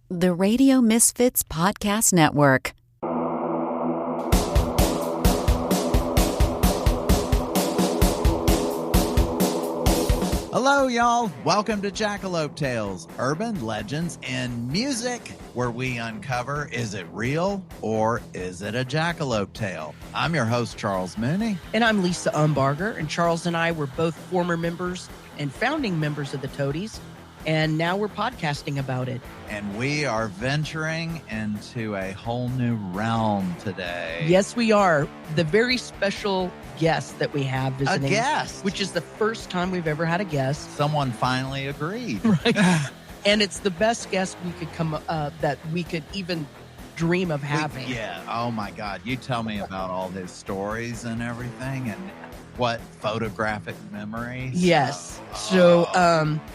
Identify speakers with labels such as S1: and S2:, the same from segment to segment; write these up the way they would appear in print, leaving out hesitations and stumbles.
S1: The Radio Misfits Podcast Network.
S2: Hello, y'all. Welcome to Jackalope Tales, urban legends and music, where we uncover, is it real or is it a jackalope tale? I'm your host, Charles Mooney.
S3: And I'm Lisa Umbarger, and Charles and I were both former members and founding members of the Toadies, and now we're podcasting about it.
S2: And we are venturing into a whole new realm today.
S3: Yes, we are. The very special guest that we have visiting.
S2: A guest?
S3: Which is the first time we've ever had a guest.
S2: Someone finally agreed.
S3: Right. And it's the best guest we could that we could even dream of having.
S2: Yeah. Oh, my God. You tell me about all his stories and everything, and what photographic memories.
S3: Yes. So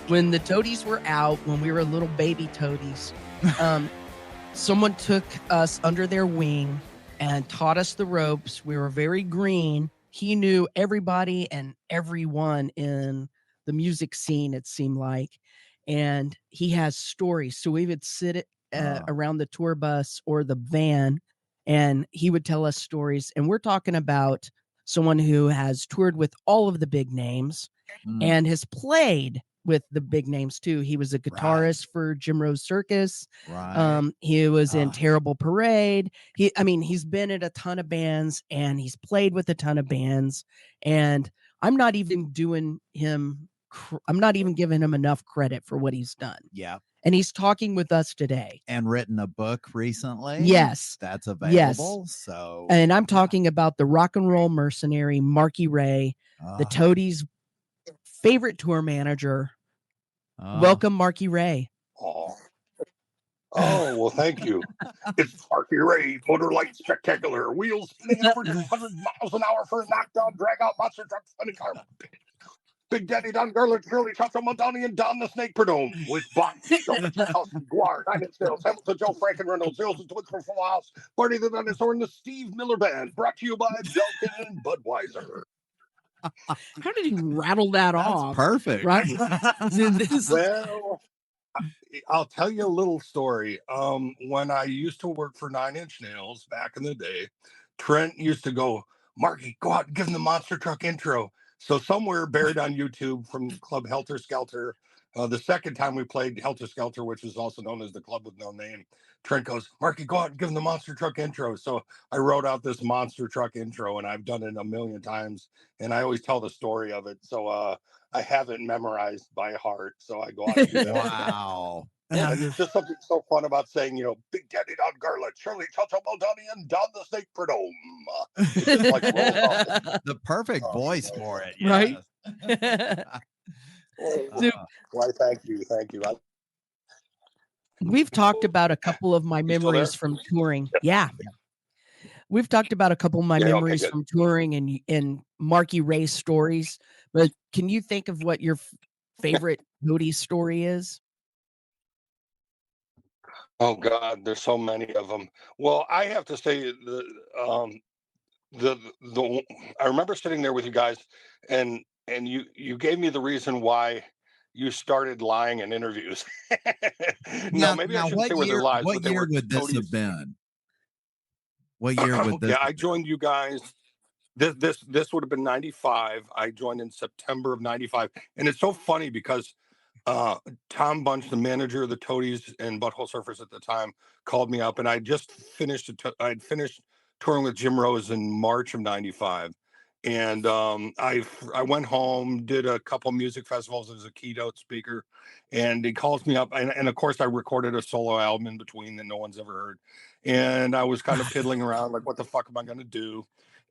S3: when the Toadies were out, when we were little baby Toadies, someone took us under their wing and taught us the ropes. We were very green. He knew everybody and everyone in the music scene, it seemed like. And he has stories. So we would sit around the tour bus or the van, and he would tell us stories. And we're talking about someone who has toured with all of the big names and has played with the big names too. He was a guitarist for Jim Rose Circus. He was in Terrible Parade. He's been at a ton of bands and he's played with a ton of bands. And I'm not even giving him enough credit for what he's done.
S2: Yeah.
S3: And he's talking with us today.
S2: And written a book recently.
S3: Yes.
S2: That's available.
S3: Yes.
S2: So,
S3: and I'm talking about the Rock and Roll Mercenary, Marky Ray, the Toadies' favorite tour manager. Welcome, Marky Ray.
S4: Oh, well, thank you. It's Marky Ray, Motor Light Spectacular, wheels spinning over 200 miles an hour for a knockdown, drag out monster truck, funny car. Big Daddy Don Garland, Shirley Chacha Montani, and Don the Snake Perdome with Bot, Guar, Nine Inch Nails, Hamilton, Joe Frank and Reynolds, Zeros and Twins from Full House, Barney the Dinosaur, and the Steve Miller Band, brought to you by Belkin and Budweiser.
S3: How did you rattle that off?
S2: Perfect.
S3: Right?
S4: Well, I'll tell you a little story. When I used to work for Nine Inch Nails back in the day, Trent used to go, Marky, go out and give him the monster truck intro. So somewhere buried on YouTube from Club Helter Skelter, the second time we played Helter Skelter, which is also known as the Club with No Name, Trent goes, Marky, go out and give him the monster truck intro. So I wrote out this monster truck intro, and I've done it a million times, and I always tell the story of it. So I have it memorized by heart. So I go out and do that.
S2: Wow.
S4: And there's just something so fun about saying, Big Daddy Don Garland, Shirley Chacha Moldani, and Don the Snake Perdome. It's just like
S2: the perfect voice for it.
S3: Right?
S4: Why, thank you.
S3: We've talked about a couple of my memories from touring. Yeah. We've talked about a couple of my memories from touring and Marky Ray stories. But can you think of what your favorite Toadies story is?
S4: Oh God, there's so many of them. Well, I have to say I remember sitting there with you guys, and you gave me the reason why you started lying in interviews. Maybe I shouldn't say where they're lies.
S2: What year would this have been? What year would this?
S4: I joined you guys. This would have been 95. I joined in September of 95, and it's so funny because Tom Bunch, the manager of the Toadies and Butthole Surfers at the time, called me up, and I just finished touring with Jim Rose in March of 95. And I went home, did a couple music festivals as a keynote speaker, and he calls me up, and of course I recorded a solo album in between that no one's ever heard. And I was kind of piddling around like, what the fuck am I gonna do?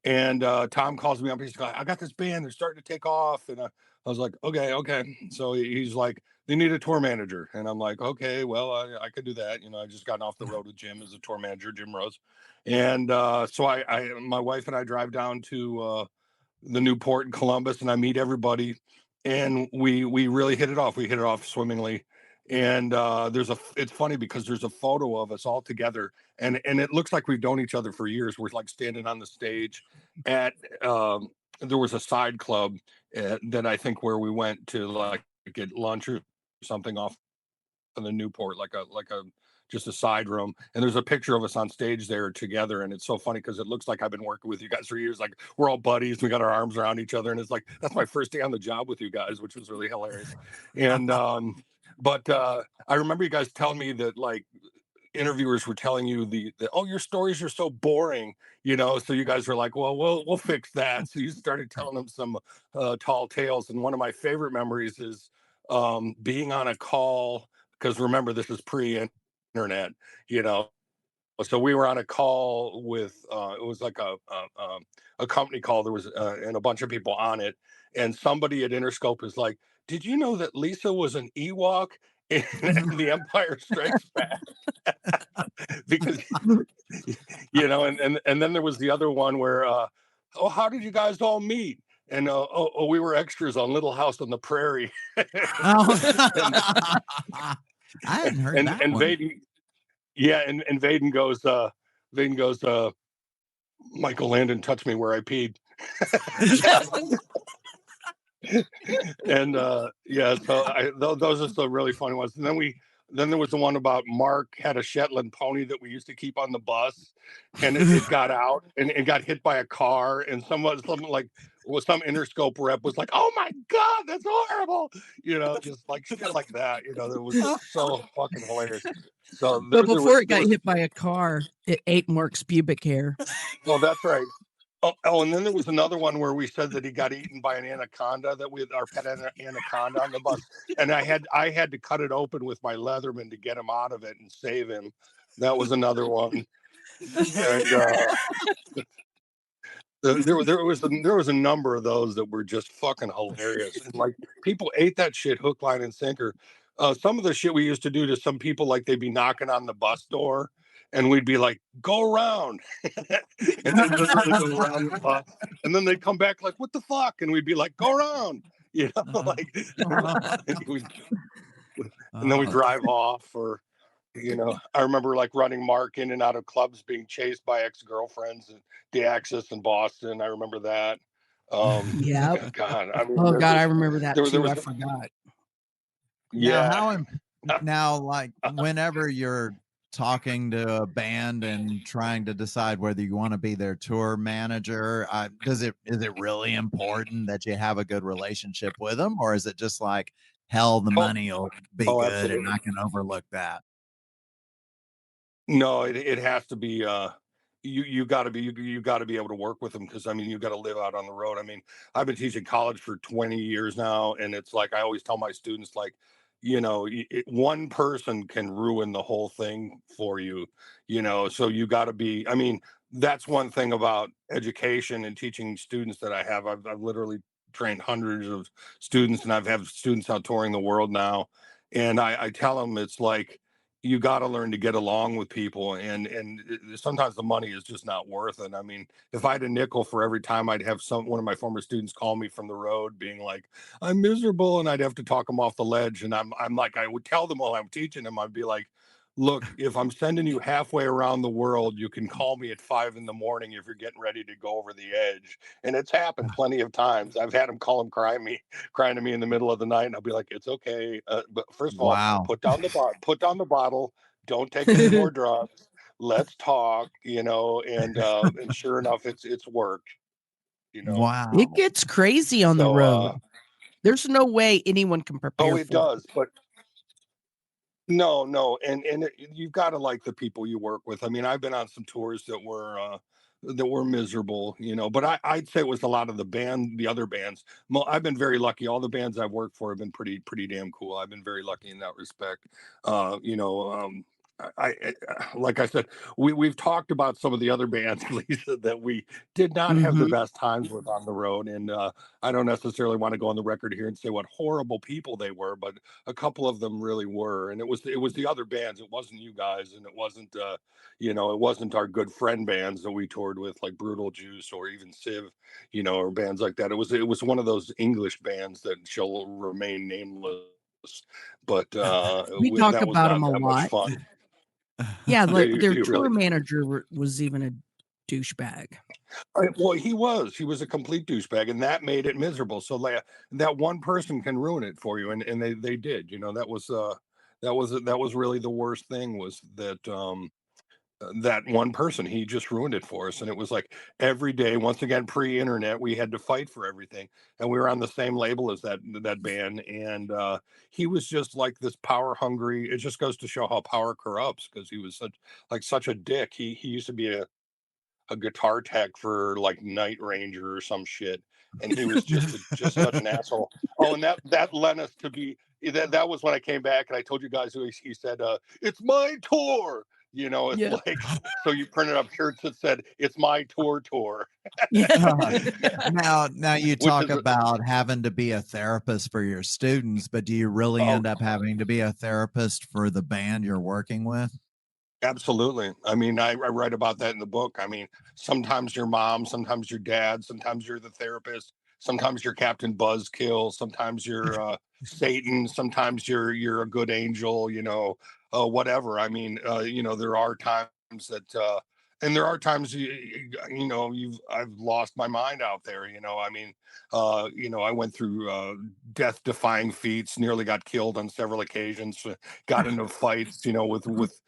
S4: And Tom calls me up. He's like, I got this band. They're starting to take off. And I was like, okay. So he's like, they need a tour manager. And I'm like, okay, well, I could do that. I just gotten off the road with Jim as a tour manager, Jim Rose. And so my wife and I drive down to the Newport in Columbus, and I meet everybody. And we really hit it off. We hit it off swimmingly. And it's funny because there's a photo of us all together, and it looks like we've known each other for years. We're like standing on the stage at there was a side club that I think where we went to like get lunch or something off of the Newport, like a just a side room. And there's a picture of us on stage there together. And it's so funny because it looks like I've been working with you guys for years. Like we're all buddies. We got our arms around each other. And it's like, that's my first day on the job with you guys, which was really hilarious. And, but I remember you guys telling me that like interviewers were telling you oh, your stories are so boring, so you guys were like, well, we'll fix that. So you started telling them some tall tales. And one of my favorite memories is being on a call, because remember, this is pre-internet, so we were on a call with it was like a company call. There was and a bunch of people on it, and somebody at Interscope is like, did you know that Lisa was an Ewok in The Empire Strikes Back? Because and then there was the other one where oh, how did you guys all meet? And we were extras on Little House on the Prairie.
S2: I hadn't heard that
S4: and
S2: one.
S4: Vaden, and Vaden goes, Michael Landon touched me where I peed. And so those are the really funny ones. And then there was the one about Mark had a Shetland pony that we used to keep on the bus, and it got out and it got hit by a car, and some Interscope rep was like, oh my God, that's horrible, just like shit like that, that was so fucking hilarious. So
S3: but before it got hit by a car, it ate Mark's pubic hair.
S4: Oh, that's right. Oh, and then there was another one where we said that he got eaten by an anaconda, our pet anaconda on the bus, and I had to cut it open with my Leatherman to get him out of it and save him. That was another one. And there was a number of those that were just fucking hilarious. And like people ate that shit hook, line, and sinker. Some of the shit we used to do to some people, like they'd be knocking on the bus door, and we'd be like, go around. And then go around the bus. And then they'd come back like, what the fuck? And we'd be like, go around. Like and then we drive off. Or I remember like running Mark in and out of clubs being chased by ex-girlfriends and the Axis in Boston. I remember that.
S3: Yeah.
S4: God. I mean,
S3: I remember that too. I forgot.
S2: Yeah. Now, like whenever you're talking to a band and trying to decide whether you want to be their tour manager, is it really important that you have a good relationship with them, or is it just like, hell, the money will be good, absolutely, and I can overlook that?
S4: No, it has to be. You got to be able to work with them, because I mean you got to live out on the road. I mean, I've been teaching college for 20 years now, and it's like I always tell my students, like, one person can ruin the whole thing for you, so you got to be, I mean, that's one thing about education and teaching students that I have. I've literally trained hundreds of students, and I've had students out touring the world now, and I tell them, it's like, you got to learn to get along with people, and sometimes the money is just not worth it. I mean, if I had a nickel for every time I'd have one of my former students call me from the road being like, I'm miserable, and I'd have to talk them off the ledge, and I'm like, I would tell them while I'm teaching them, I'd be like, look, if I'm sending you halfway around the world, you can call me at 5 a.m. if you're getting ready to go over the edge. And it's happened plenty of times. I've had them call them crying to me in the middle of the night, and I'll be like, it's okay. But first of all, put down the bottle. Don't take any more drugs. Let's talk, and sure enough, it's worked.
S2: Wow.
S3: It gets crazy on the road. There's no way anyone can prepare.
S4: Oh, it does, but no, and you've got to like the people you work with. I mean, I've been on some tours that were miserable, but I'd say it was a lot of the other bands. I've been very lucky. All the bands I've worked for have been pretty damn cool. I've been very lucky in that respect. I like I said, we've talked about some of the other bands, Lisa, that we did not have the best times with on the road, and I don't necessarily want to go on the record here and say what horrible people they were, but a couple of them really were, and it was the other bands. It wasn't you guys, and it wasn't it wasn't our good friend bands that we toured with, like Brutal Juice or even Civ, or bands like that. It was one of those English bands that shall remain nameless, but
S3: we talk about them a lot.
S4: Much fun.
S3: Yeah, like their tour manager was even a douchebag.
S4: Well, he was a complete douchebag, and that made it miserable. So that one person can ruin it for you, and they did. That was really the worst thing, was that that one person, he just ruined it for us. And it was like every day, once again, pre-internet, we had to fight for everything, and we were on the same label as that band. And he was just like this power hungry. It just goes to show how power corrupts, because he was such a dick. He used to be a guitar tech for like Night Ranger or some shit, and he was just such an asshole. Oh, and that led us to be that was when I came back and I told you guys, he said, "It's my tour." It's
S3: Yeah.
S4: like, so you printed up shirts that said, "It's my tour."
S2: Now you
S4: Which
S2: talk
S4: is
S2: about having to be a therapist for your students, but do you really
S4: oh,
S2: end up having to be a therapist for the band you're working with?
S4: absolutely. I mean, I write about that in the book. I mean, sometimes your mom, sometimes your dad, sometimes you're the therapist, sometimes you're Captain Buzzkill, sometimes you're Satan, sometimes you're a good angel, whatever. I mean, there are times that and there are times I've lost my mind out there. I mean, I went through death defying feats, nearly got killed on several occasions, got into fights, with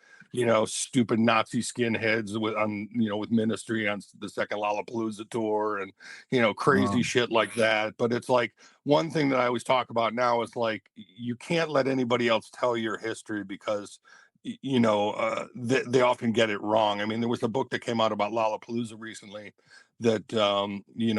S4: stupid Nazi skinheads with Ministry on the second Lollapalooza tour, and crazy shit like that. But it's like, one thing that I always talk about now is like, you can't let anybody else tell your history, because they often get it wrong. I mean, there was a book that came out about Lollapalooza recently that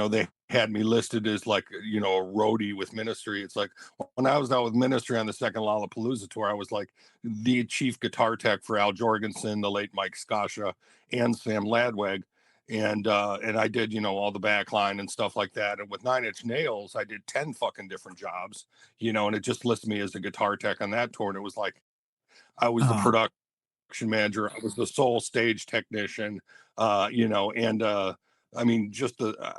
S4: they had me listed as like a roadie with Ministry. It's like, when I was out with Ministry on the second Lollapalooza tour, I was like the chief guitar tech for Al Jorgensen, the late Mike Scascia, and Sam Ladweg. And I did all the backline and stuff like that. And with 9 Inch Nails, I did 10 fucking different jobs, and it just listed me as a guitar tech on that tour. And it was like, I was the production manager, I was the sole stage technician, and I mean, just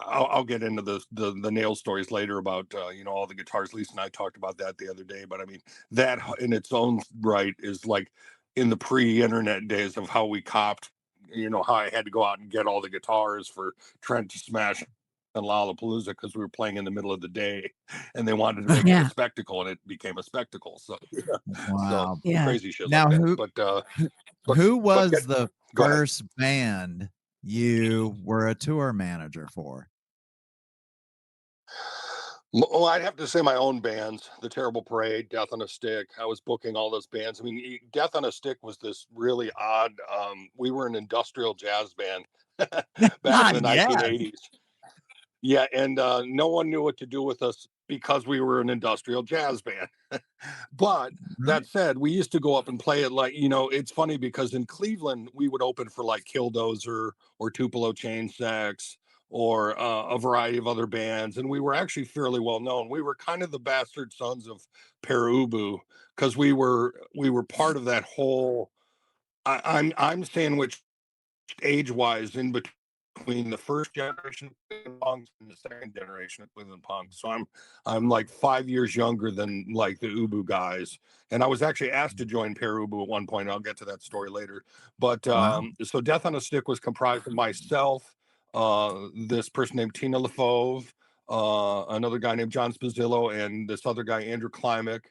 S4: I'll get into the nail stories later about all the guitars. Lisa and I talked about that the other day, but I mean, that in its own right is like, in the pre-internet days of how we copped, how I had to go out and get all the guitars for Trent to smash and Lollapalooza, because we were playing in the middle of the day, and they wanted to make it a spectacle, and it became a spectacle. So
S2: Wow.
S4: crazy shit
S2: Now,
S4: like that.
S2: who was
S4: but
S2: the
S4: go ahead.
S2: first band you were a tour manager for?
S4: Well, I'd have to say my own bands, The Terrible Parade, Death on a Stick. I was booking all those bands. I mean, Death on a Stick was this really odd. We were an industrial jazz band back in the
S2: Yeah.
S4: 1980s. Yeah, and no one knew what to do with us, because we were an industrial jazz band. But that said, we used to go up and play it like, it's funny, because in Cleveland, we would open for like Killdozer or Tupelo Chainsax, or a variety of other bands. And we were actually fairly well known. We were kind of the bastard sons of Per Ubu, because we were part of that whole, I'm sandwiched age-wise in between the first generation of Cleveland punks and the second generation of Cleveland punks. So I'm like 5 years younger than like the Ubu guys. And I was actually asked to join Per Ubu at one point. I'll get to that story later. But so Death on a Stick was comprised of myself, this person named Tina LaFauve, another guy named John Spazzillo, and this other guy, Andrew Klimek.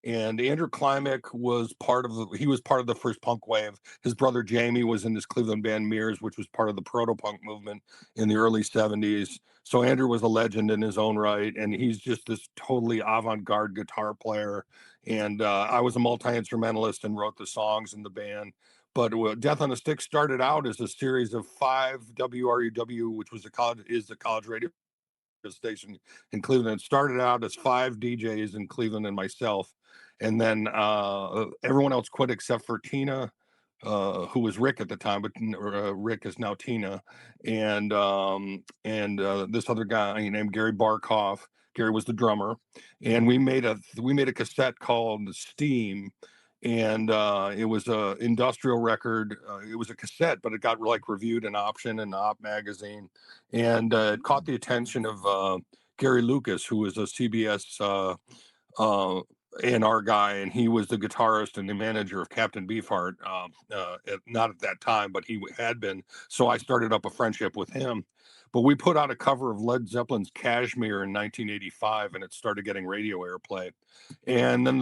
S4: And Andrew Klimek was part of the first punk wave. His brother Jamie was in this Cleveland band Mears, which was part of the proto-punk movement in the early 70s. So Andrew was a legend in his own right, and he's just this totally avant-garde guitar player. And I was a multi-instrumentalist and wrote the songs in the band. But Death on a Stick started out as a series of 5 WRUW, which was the college radio station in Cleveland. It started out as 5 DJs in Cleveland and myself, and then everyone else quit except for Tina, who was Rick at the time, but Rick is now Tina, and this other guy named Gary Barkoff. Gary was the drummer, and we made a cassette called Steam. And it was a industrial record. It was a cassette, but it got like reviewed in Option and Op magazine, and it caught the attention of Gary Lucas, who was a CBS A&R guy, and he was the guitarist and the manager of Captain Beefheart. Not at that time, but he had been. So I started up a friendship with him. But we put out a cover of Led Zeppelin's Kashmir in 1985, and it started getting radio airplay. And then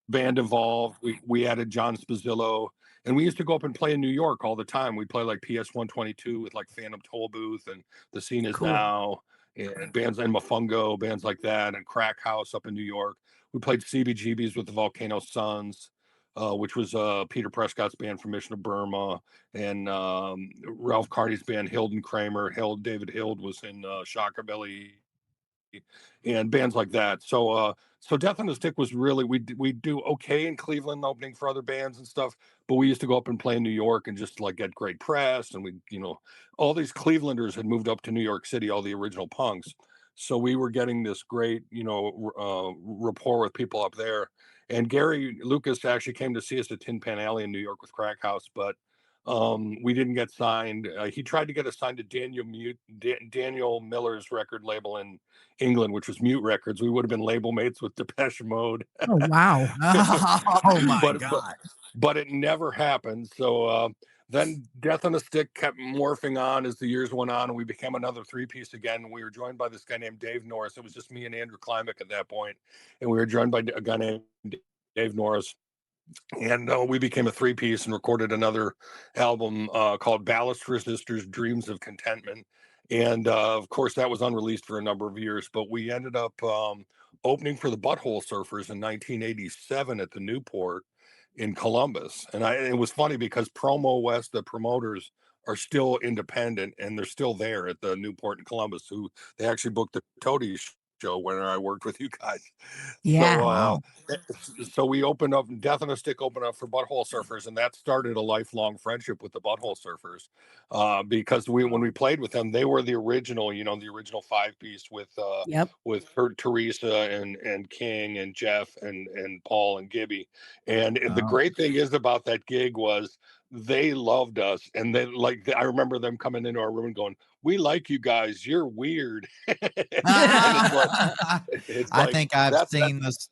S4: band involved. We added John Spazzillo, and we used to go up and play in New York all the time. We'd play like PS 122 with like Phantom Toll Booth and The Scene Is Now, and bands and Mofungo, bands like that, and Crack House up in New York. We played CBGBs with the Volcano Suns, which was Peter Prescott's band from Mission of Burma, and Ralph Carney's band, Hilden Kramer. David Hild was in Shockabilly, and bands like that. So Death on a Stick was really, we do okay in Cleveland opening for other bands and stuff, but we used to go up and play in New York and just like get great press, and we, all these Clevelanders had moved up to New York City, all the original punks. So we were getting this great, rapport with people up there. And Gary Lucas actually came to see us at Tin Pan Alley in New York with Crack House, but we didn't get signed. He tried to get us signed to Daniel Miller's record label in England, which was Mute Records. We would have been label mates with Depeche Mode.
S3: Oh, wow.
S2: Oh my God.
S4: But it never happened. So then Death on a Stick kept morphing on as the years went on, and we became another three-piece again. We were joined by this guy named Dave Norris. It was just me and Andrew Klimek at that point, and we were joined by a guy named Dave Norris. And we became a three-piece and recorded another album called Ballast Resistors, Dreams of Contentment. And of course, that was unreleased for a number of years, but we ended up opening for the Butthole Surfers in 1987 at the Newport in Columbus. And it was funny because Promo West, the promoters, are still independent, and they're still there at the Newport in Columbus. They actually booked the Toadies show when I worked with you guys.
S3: Yeah.
S4: So we opened up, Death on a Stick opened up for Butthole Surfers, and that started a lifelong friendship with the Butthole Surfers, because when we played with them, they were the original, the original five-piece with Teresa and King and Jeff and Paul and Gibby. And the great thing is about that gig was they loved us, and I remember them coming into our room and going, "We like you guys. You're weird."
S2: I think I've seen this.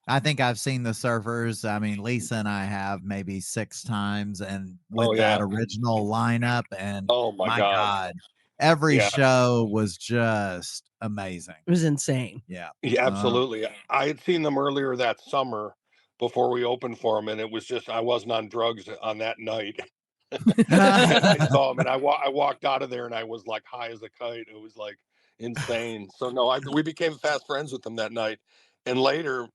S2: I think I've seen the Surfers. I mean, Lisa and I have maybe 6 times, and with that original lineup, and
S4: oh my God,
S2: every show was just amazing.
S3: It was insane.
S4: Yeah, absolutely. I had seen them earlier that summer before we opened for them, and it was just, I wasn't on drugs on that night. I saw them, and I walked out of there, and I was like high as a kite. It was like insane. So no, we became fast friends with them that night. And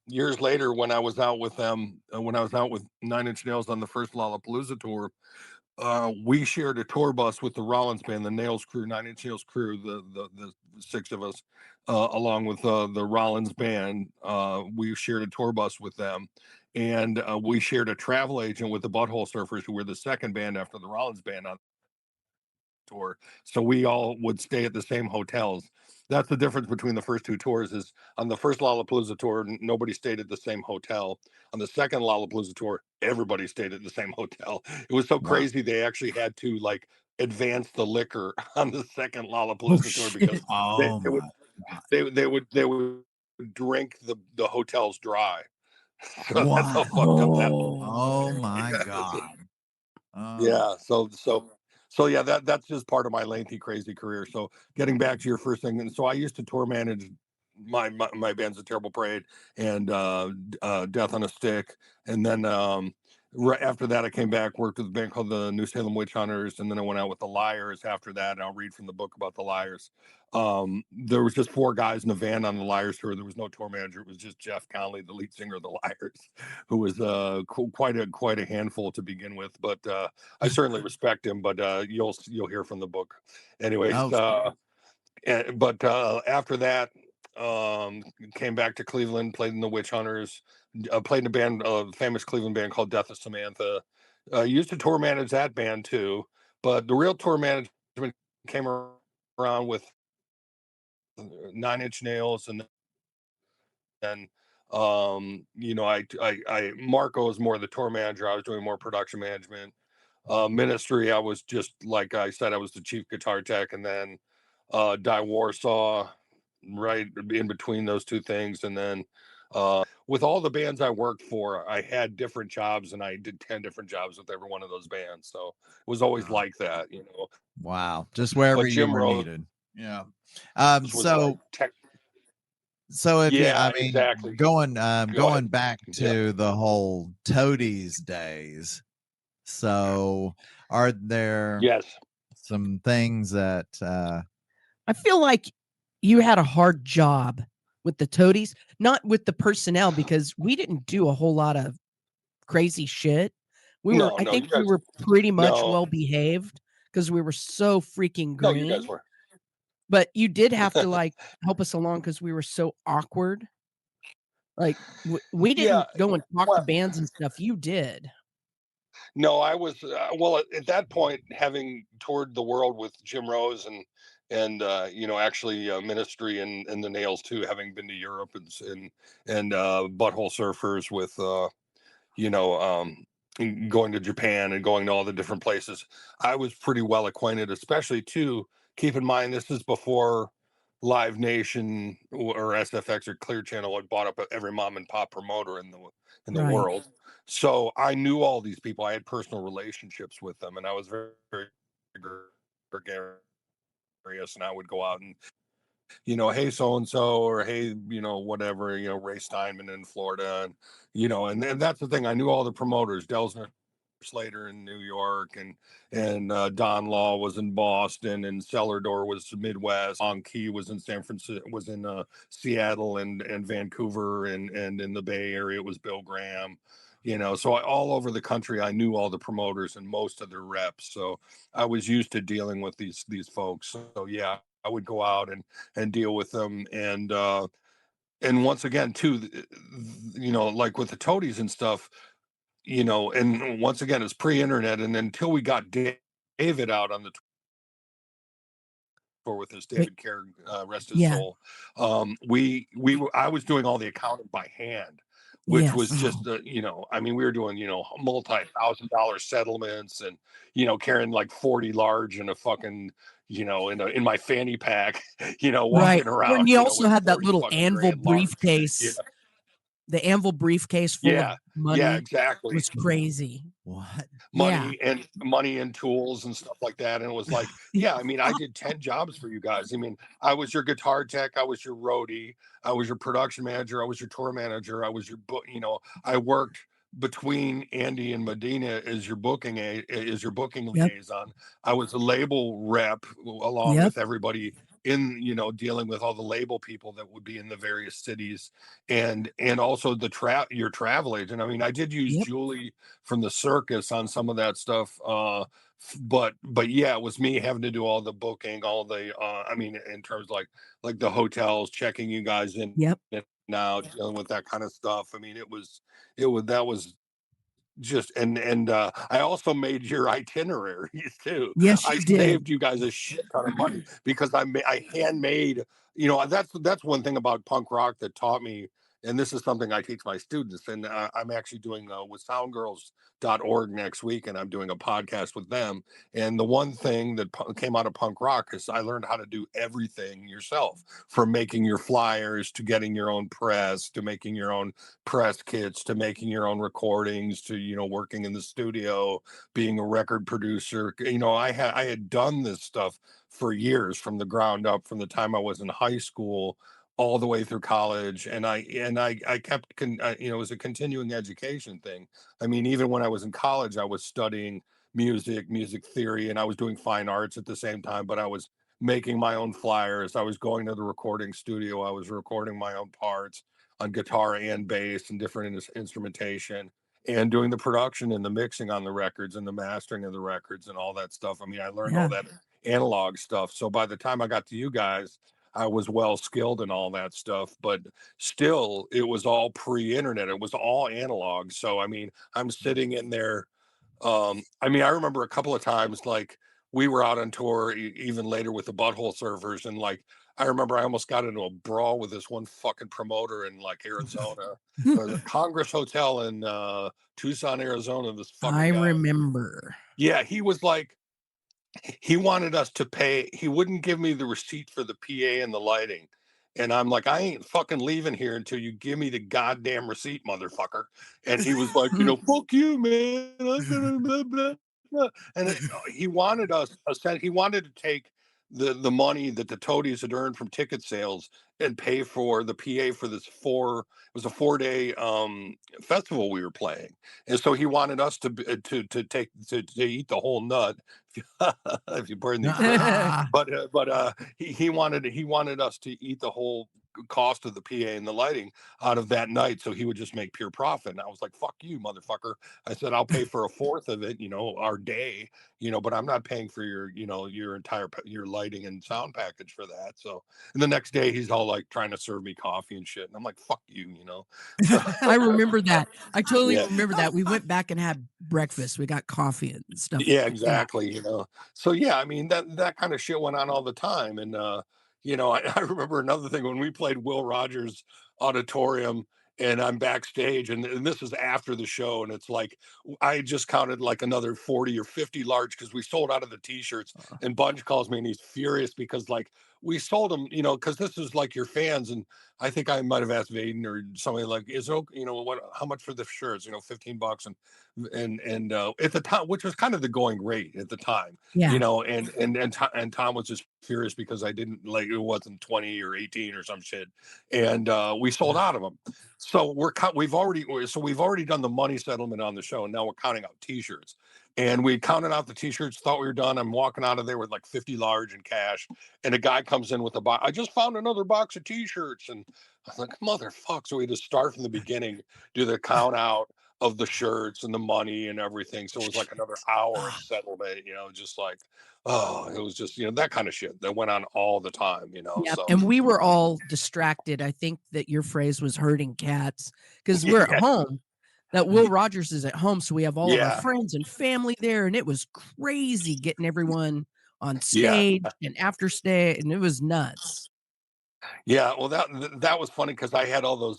S4: years later, when I was out with them, when I was out with Nine Inch Nails on the first Lollapalooza tour, we shared a tour bus with the Rollins band, the Nails crew, Nine Inch Nails crew, the 6 of us, along with the Rollins band. We shared a tour bus with them, and we shared a travel agent with the Butthole Surfers, who were the second band after the Rollins band on tour. So we all would stay at the same hotels. That's the difference between the first 2 tours. Is on the first Lollapalooza tour, nobody stayed at the same hotel. On the second Lollapalooza tour, everybody stayed at the same hotel. It was so crazy, they actually had to like advance the liquor on the second Lollapalooza tour, because they would drink the hotels dry. So that's how fucked up that was.
S2: Oh my God.
S4: Yeah. So yeah, that's just part of my lengthy, crazy career. So getting back to your first thing, and so I used to tour manage my bands, A Terrible Parade and Death on a Stick, and then right after that, I came back, worked with a band called the New Salem Witch Hunters, and then I went out with the Lyres after that. And I'll read from the book about the Lyres. There was just 4 guys in a van on the Lyres tour. There was no tour manager. It was just Jeff Conley, the lead singer of the Lyres, who was quite a handful to begin with. But I certainly respect him. But you'll hear from the book, anyways. But after that, came back to Cleveland, played in the Witch Hunters, played in a band, a famous Cleveland band called Death of Samantha. Used to tour manage that band too, but the real tour management came around with Nine Inch Nails, and then Marco was more the tour manager. I was doing more production management. Ministry, I was just, like I said, I was the chief guitar tech, and then Die Warsaw right in between those 2 things. And then with all the bands I worked for, I had different jobs, and I did 10 different jobs with every one of those bands. So it was always like that,
S2: Wow. Just wherever you were needed. Yeah. So if
S4: Yeah,
S2: I mean,
S4: exactly.
S2: going going
S4: ahead.
S2: back to the whole Toadies days. So are there
S4: Yes.
S2: some things that
S3: I feel like you had a hard job with the Toadies, not with the personnel, because we didn't do a whole lot of crazy shit. I
S4: No,
S3: think
S4: you
S3: we
S4: guys.
S3: were pretty much
S4: No,
S3: well behaved because we were so freaking
S4: no, you guys
S3: green.
S4: were.
S3: But you did have to like help us along because we were so awkward. Like we
S4: Yeah.
S3: didn't go and talk to
S4: Well,
S3: bands and stuff. You did.
S4: no, I was well at that point, having toured the world with Jim Rose and actually Ministry and the Nails too, having been to Europe and Butthole Surfers with you know um going to Japan and going to all the different places. I was pretty well acquainted, especially too. Keep in mind, this is before Live Nation or SFX or Clear Channel had bought up every mom and pop promoter in the
S3: Right.
S4: world. So I knew all these people. I had personal relationships with them, and I was very, very gregarious. And I would go out and, hey, so and so, or hey, whatever, Ray Steinman in Florida, and that's the thing. I knew all the promoters, Delsner Slater in New York, and Don Law was in Boston, and Cellar Door was Midwest. On Key was in San Francisco, was in Seattle and Vancouver, and in the Bay Area it was Bill Graham. So all over the country, I knew all the promoters and most of their reps. So I was used to dealing with these folks. So yeah, I would go out and deal with them, and once again too, like with the Toadies and stuff. And once again, it's pre-internet, and until we got David out on the tour with us, David Kerr, rest his
S3: Yeah.
S4: soul. I was doing all the accounting by hand, which was
S3: Yes.
S4: just, we were doing, multi-$1,000 settlements, and carrying like 40 large in a fucking, in my fanny pack,
S3: Right.
S4: walking around.
S3: And you also
S4: with
S3: had that
S4: 40
S3: little
S4: fucking
S3: anvil
S4: grand large.
S3: briefcase. The anvil briefcase full of money
S4: exactly.
S3: was crazy.
S2: what?
S4: Money and tools and stuff like that. And it was like, I did 10 jobs for you guys. I was your guitar tech, I was your roadie, I was your production manager, I was your tour manager, I was your book. I worked between Andy and Medina as your booking liaison. I was a label rep along with everybody in dealing with all the label people that would be in the various cities, and also your travel agent. I did use Julie from the circus on some of that stuff, but yeah, it was me having to do all the booking, all the in terms like the hotels, checking you guys in now, dealing with that kind of stuff. That was just, and I also made your itineraries too.
S3: Yes,
S4: I
S3: you did.
S4: saved you guys a shit ton of money because I handmade. That's one thing about punk rock that taught me, and this is something I teach my students. And I'm actually doing with soundgirls.org next week, and I'm doing a podcast with them. And the one thing that came out of punk rock is I learned how to do everything yourself, from making your flyers to getting your own press, to making your own press kits, to making your own recordings, to working in the studio, being a record producer. I had done this stuff for years, from the ground up, from the time I was in high school all the way through college, and I kept it was a continuing education thing. Even when I was in college, I was studying music theory, and I was doing fine arts at the same time, but I was making my own flyers, I was going to the recording studio, I was recording my own parts on guitar and bass and different instrumentation, and doing the production and the mixing on the records and the mastering of the records and all that stuff. I learned all that analog stuff. So by the time I got to you guys, I was well skilled in all that stuff, but still it was all pre-internet. It was all analog. So, I'm sitting in there. I remember a couple of times, like, we were out on tour even later with the Butthole Surfers, and like, I remember I almost got into a brawl with this one fucking promoter in like Arizona, or the Congress Hotel in Tucson, Arizona. This fucking
S3: I
S4: guy.
S3: remember.
S4: Yeah, he was like, he wanted us to pay. He wouldn't give me the receipt for the PA and the lighting. And I'm like, I ain't fucking leaving here until you give me the goddamn receipt, motherfucker. And he was like, fuck you, man. I'm gonna blah, blah, blah. And he wanted us, he wanted to take the money that the Toadies had earned from ticket sales and pay for the PA for this it was a 4-day festival we were playing. And so he wanted us to eat the whole nut, if you pardon the expression. But he wanted us to eat the whole cost of the PA and the lighting out of that night, so he would just make pure profit. And I was like, fuck you, motherfucker. I said, I'll pay for a fourth of it, our day, but I'm not paying for your your lighting and sound package for that. So, and the next day he's all like trying to serve me coffee and shit, and I'm like, fuck you.
S3: I remember that. I totally remember that. We went back and had breakfast. We got coffee and stuff.
S4: Yeah, exactly. So yeah, I mean, that kind of shit went on all the time. And I remember another thing when we played Will Rogers Auditorium, and I'm backstage, and this is after the show, and it's like I just counted like another 40 or 50 large because we sold out of the t-shirts. And Bunch calls me and he's furious because like we sold them, because this is like your fans. And I think I might have asked Vaden or somebody like, how much for the shirts? $15. And at the time, which was kind of the going rate at the time, and Tom was just furious because I didn't, like, it wasn't 20 or 18 or some shit. And we sold out of them. So we've already done the money settlement on the show, and now we're counting out t-shirts. And we counted out the t-shirts, thought we were done. I'm walking out of there with like 50 large in cash, and a guy comes in with a box. I just found another box of t-shirts, and I was like, motherfucker. So we had to start from the beginning, do the count out of the shirts and the money and everything. So it was like another hour of settlement, just like, it was just, that kind of shit that went on all the time,
S3: Yeah,
S4: so.
S3: and we were all distracted. I think that your phrase was herding cats because we're at home. That Will Rogers is at home, so we have all of our friends and family there, and it was crazy getting everyone on stage and after stay, and it was nuts.
S4: Yeah, well, that was funny because I had all those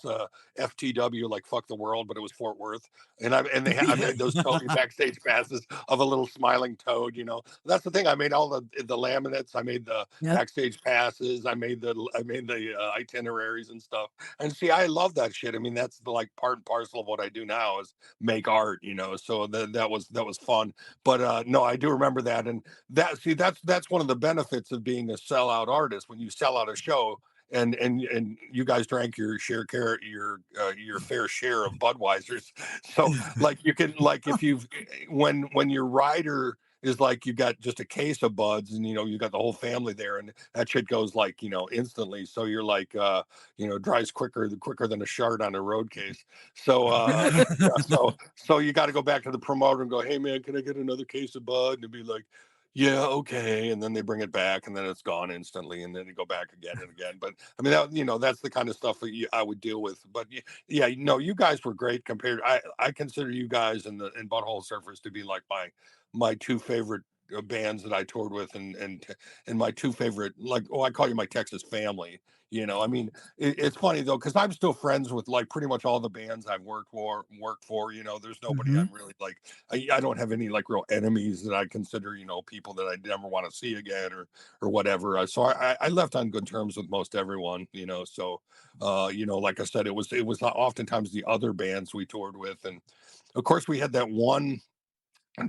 S4: FTW, like fuck the world, but it was Fort Worth, and I made those Toady backstage passes of a little smiling toad. That's the thing. I made all the laminates. I made the backstage passes. I made the itineraries and stuff. And see, I love that shit. I mean, that's the like part and parcel of what I do now is make art. So that was fun. But no, I do remember that, and that's one of the benefits of being a sellout artist. When you sell out a show, and you guys drank your fair share of Budweisers. So like you can, like, if you've when your rider is like, you got just a case of buds, and you got the whole family there, and that shit goes like instantly. So you're like dries quicker than a shard on a road case. So so you got to go back to the promoter and go, hey man, can I get another case of bud? And be like, yeah, okay. And then they bring it back, and then it's gone instantly, and then you go back again and again. But I mean, that's the kind of stuff that I would deal with. But yeah, you guys were great compared. I consider you guys and Butthole Surfers to be like my two favorite bands that I toured with, and my two favorite, like, I call you my Texas family. I mean, it's funny though, because I'm still friends with like pretty much all the bands I've worked for. There's nobody I'm really like. I don't have any like real enemies that I consider people that I never want to see again or whatever. So I left on good terms with most everyone. So like I said, it was oftentimes the other bands we toured with, and of course we had that one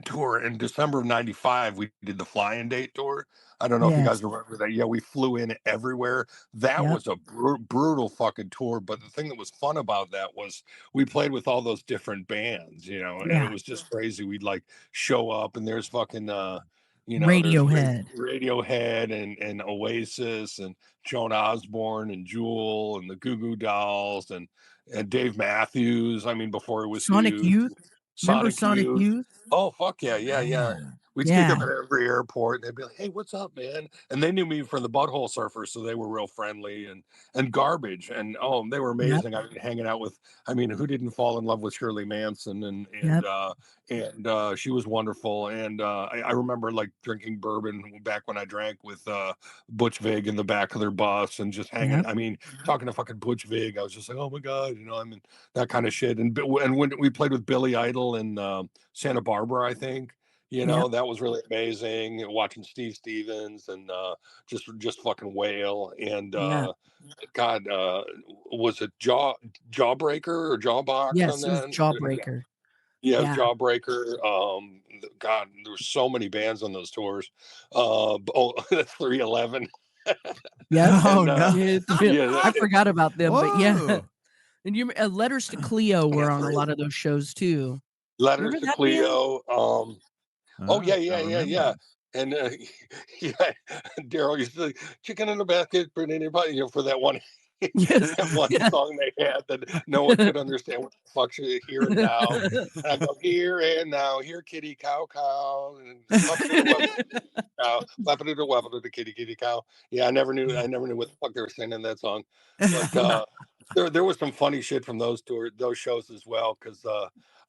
S4: tour in December of '95. We did the fly-in date tour. I don't know if you guys remember that. Yeah, we flew in everywhere. That was a brutal fucking tour. But the thing that was fun about that was we played with all those different bands, and it was just crazy. We'd like show up, and there's fucking
S3: Radiohead,
S4: and Oasis, and Joan Osborne, and Jewel, and the Goo Goo Dolls, and Dave Matthews. I mean, before it was
S3: Sonic Youth. Remember Sonic Youth?
S4: Oh, fuck yeah. We'd see them at every airport, and they'd be like, hey, what's up, man? And they knew me from the Butthole Surfers, so they were real friendly, and Garbage. And they were amazing. I've been hanging out with, who didn't fall in love with Shirley Manson? And she was wonderful. And I remember like drinking bourbon back when I drank with Butch Vig in the back of their bus, and just hanging. I mean, talking to fucking Butch Vig, I was just like, oh my God, that kind of shit. And when we played with Billy Idol in Santa Barbara, I think. That was really amazing. Watching Steve Stevens and just fucking whale. And God, was it Jawbreaker or Jawbox?
S3: Yes,
S4: on that?
S3: it was Jawbreaker. Yeah.
S4: Jawbreaker. God, there were so many bands on those tours. 311.
S3: Yeah.
S2: Oh, no.
S3: I forgot about them, but yeah.
S2: Whoa.
S3: And you Letters to Cleo were on a lot of those shows too.
S4: Letters
S3: Remember
S4: to
S3: that band?
S4: Cleo. Oh yeah,
S2: I remember.
S4: And yeah, Daryl used to chicken in the basket, put it in your butt, for that one.
S3: Yes.
S4: That one song they had that no one could understand what the fuck should here and now. And I go here and now, here kitty cow cow, and flapping to the weapon to the kitty cow. Yeah, I never knew what the fuck they were saying in that song. But there was some funny shit from those shows as well, because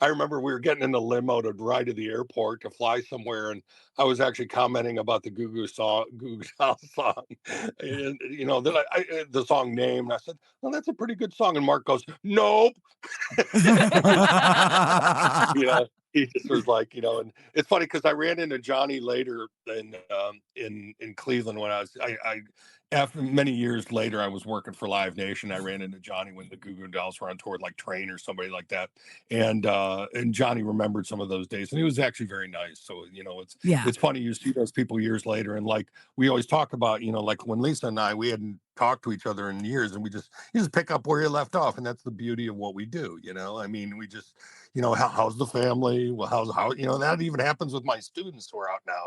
S4: I remember we were getting in the limo to ride to the airport to fly somewhere, and I was actually commenting about the Goo Goo Dolls song, and the song name. And I said, "Well, that's a pretty good song." And Mark goes, "Nope." He just was like, and it's funny because I ran into Johnny later in Cleveland when I after many years later, I was working for Live Nation. I ran into Johnny when the Goo Goo Dolls were on tour, like Train or somebody like that. And Johnny remembered some of those days, and he was actually very nice. So, it's funny, you see those people years later, and like we always talk about, like when Lisa and I, we hadn't talked to each other in years, and you just pick up where you left off, and that's the beauty of what we do. I mean, we just, how's the family? Well, how that even happens with my students who are out now.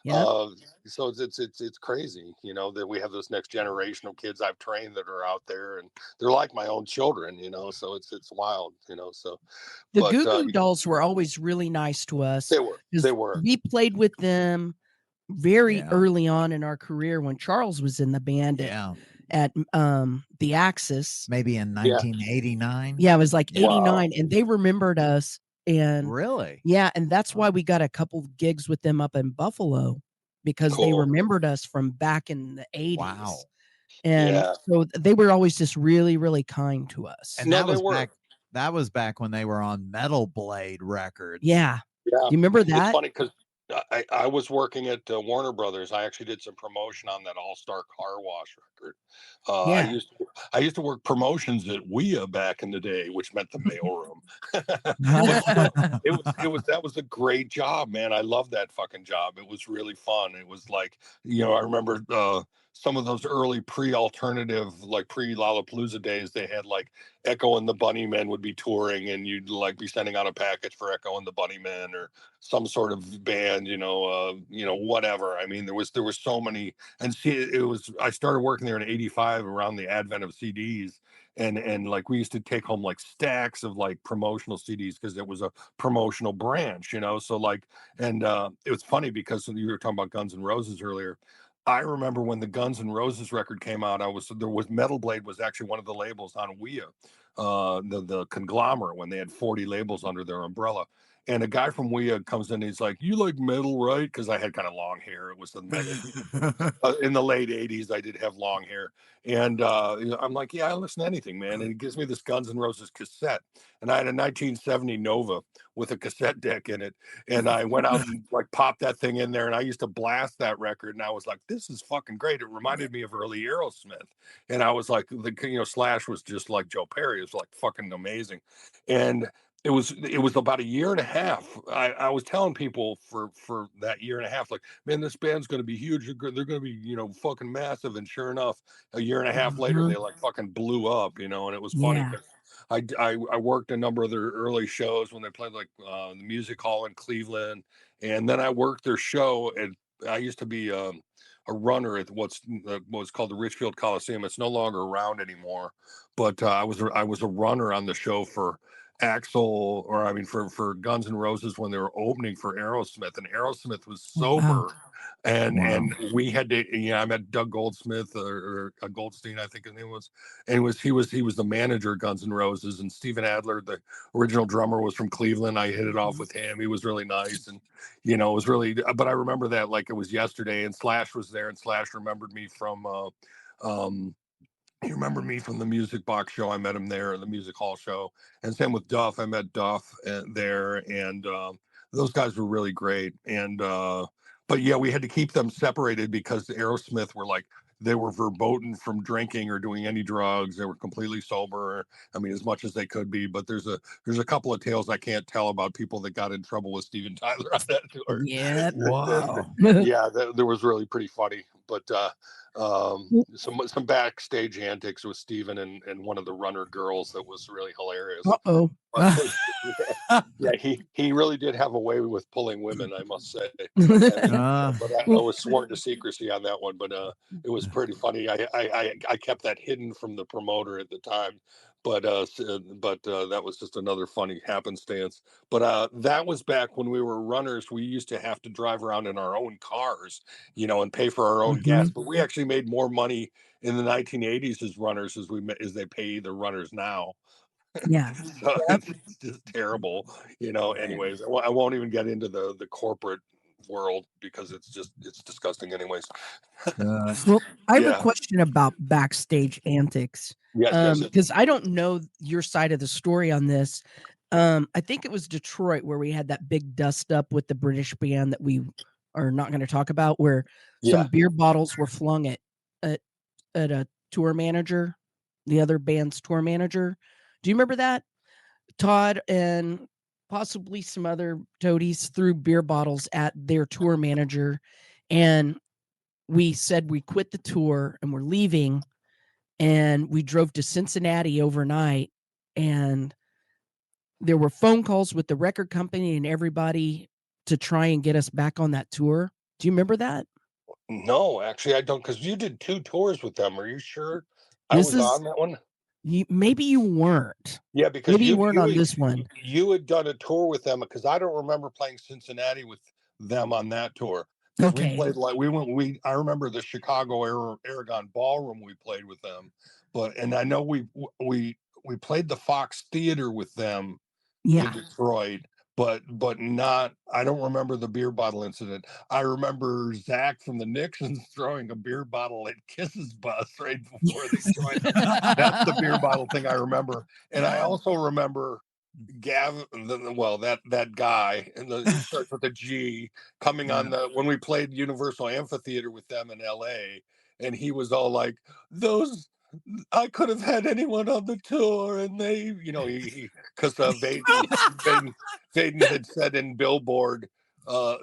S3: Yeah.
S4: So it's crazy, that we have this next generation of kids I've trained that are out there, and they're like my own children, so it's wild, so
S3: the Goo Goo Dolls were always really nice to us.
S4: They were.
S3: We played with them very early on in our career when Charles was in the band at the Axis,
S2: maybe in 1989.
S3: Yeah, it was like 89, and they remembered us. And
S2: really,
S3: and that's why we got a couple gigs with them up in Buffalo, because they remembered us from back in the 80s.
S2: Wow.
S3: And so they were always just really, really kind to us.
S2: And that was back when they were on Metal Blade Records.
S3: Yeah. Do you remember that?
S4: It's funny because I was working at Warner Brothers. I actually did some promotion on that All-Star Car Wash record. I used to work promotions at WIA back in the day, which meant the mailroom. That was a great job, man. I love that fucking job. It was really fun. It was like, I remember some of those early pre-alternative, like pre-Lollapalooza days. They had like Echo and the Bunnymen would be touring, and you'd like be sending out a package for Echo and the Bunnymen or some sort of band, whatever. I mean, there was so many, and I started working there in '85 around the advent of CDs, and like we used to take home like stacks of like promotional CDs because it was a promotional branch, so like, and it was funny because you were talking about Guns N' Roses earlier. I remember when the Guns N' Roses record came out, Metal Blade was actually one of the labels on WIA, the conglomerate, when they had 40 labels under their umbrella. And a guy from WIA comes in, and he's like, "You like metal, right?" Because I had kind of long hair. It was in the late 80s. I did have long hair. And I'm like, "Yeah, I listen to anything, man." And he gives me this Guns N' Roses cassette. And I had a 1970 Nova with a cassette deck in it. And I went out and like popped that thing in there. And I used to blast that record. And I was like, "This is fucking great." It reminded me of early Aerosmith. And I was like, Slash was just like Joe Perry. It was like fucking amazing. And it was about a year and a half. I was telling people for that year and a half, like, man, this band's going to be huge. They're going to be, fucking massive. And sure enough, a year and a half later, they like fucking blew up, and it was funny. I worked a number of their early shows when they played like the Music Hall in Cleveland. And then I worked their show I used to be a runner at what's called the Richfield Coliseum. It's no longer around anymore, but I was a runner on the show for for Guns N' Roses when they were opening for Aerosmith, and Aerosmith was sober. And we had to, I met Doug Goldsmith or Goldstein, I think his name was, and he was the manager of Guns N' Roses, and Steven Adler, the original drummer, was from Cleveland. I hit it off with him. He was really nice, and it was really. But I remember that like it was yesterday. And Slash was there, and Slash remembered me from. He remembered me from the Music Box show. I met him there, the Music Hall show, and same with Duff. I met Duff there, and those guys were really great. And but yeah, we had to keep them separated because Aerosmith were like they were verboten from drinking or doing any drugs. They were completely sober. I mean, as much as they could be. But there's a couple of tales I can't tell about people that got in trouble with Steven Tyler on that tour.
S3: Yeah.
S2: Wow.
S4: Yeah, that was really pretty funny. But some backstage antics with Steven and one of the runner girls that was really hilarious.
S3: Uh-oh.
S4: Yeah, he really did have a way with pulling women, I must say. But I was sworn to secrecy on that one. But it was pretty funny. I kept that hidden from the promoter at the time. But that was just another funny happenstance. But that was back when we were runners. We used to have to drive around in our own cars, and pay for our own gas. But we actually made more money in the 1980s as runners as they pay the runners now.
S3: Yeah.
S4: So it's just terrible, anyways. I won't even get into the corporate world because it's disgusting anyways.
S3: Well, I have a question about backstage antics.
S4: Yes.
S3: Because I don't know your side of the story on this. I think it was Detroit where we had that big dust up with the British band that we are not going to talk about, where some beer bottles were flung at a tour manager, the other band's tour manager. Do you remember that? Todd and possibly some other toadies threw beer bottles at their tour manager, and we said we quit the tour and we're leaving, and we drove to Cincinnati overnight, and there were phone calls with the record company and everybody to try and get us back on that tour. Do you remember that?
S4: No, actually I don't, because you did 2 tours with them. Are you sure I was on that one?
S3: Maybe you weren't.
S4: Yeah, because
S3: maybe you weren't on this one.
S4: You had done a tour with them, because I don't remember playing Cincinnati with them on that tour.
S3: Okay.
S4: We played I remember the Chicago Aragon Ballroom we played with them, and I know we played the Fox Theater with them in Detroit, but not, I don't remember the beer bottle incident. I remember Zach from the Nixons throwing a beer bottle at Kiss's bus right before they joined. That's the beer bottle thing I remember. And I also remember Gavin, that guy, and he starts with a G, coming on when we played Universal Amphitheater with them in LA, and he was all like, I could have had anyone on the tour, and they, because Vaden had said in Billboard,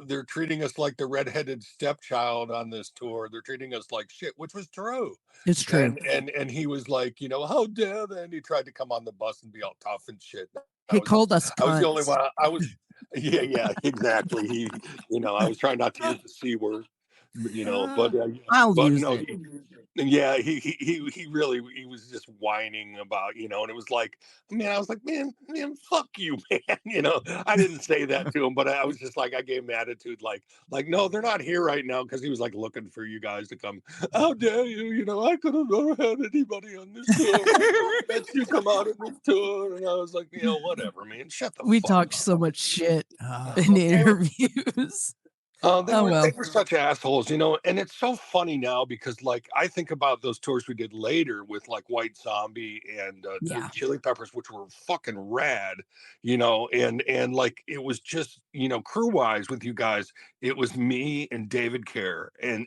S4: they're treating us like the redheaded stepchild on this tour. They're treating us like shit, which was true.
S3: It's true.
S4: And he was like, how dare they? And he tried to come on the bus and be all tough and shit.
S3: He called us cunts.
S4: I was the only one. Yeah, exactly. He, I was trying not to use the C word,
S3: I'll use it.
S4: Yeah, he really, he was just whining about, and it was like, I was like, man, fuck you, man. I didn't say that to him, but I was just like, I gave him attitude, like, no, they're not here right now, because he was like looking for you guys to come. How dare you? I could have never had anybody on this tour. Let you come out of this tour. And I was like, whatever, man. Shut the fuck up.
S3: We talked so much shit in interviews.
S4: They were such assholes, and it's so funny now, because like I think about those tours we did later with like White Zombie and Chili Peppers, which were fucking rad, and like it was just, crew wise with you guys, it was me and David Kerr, and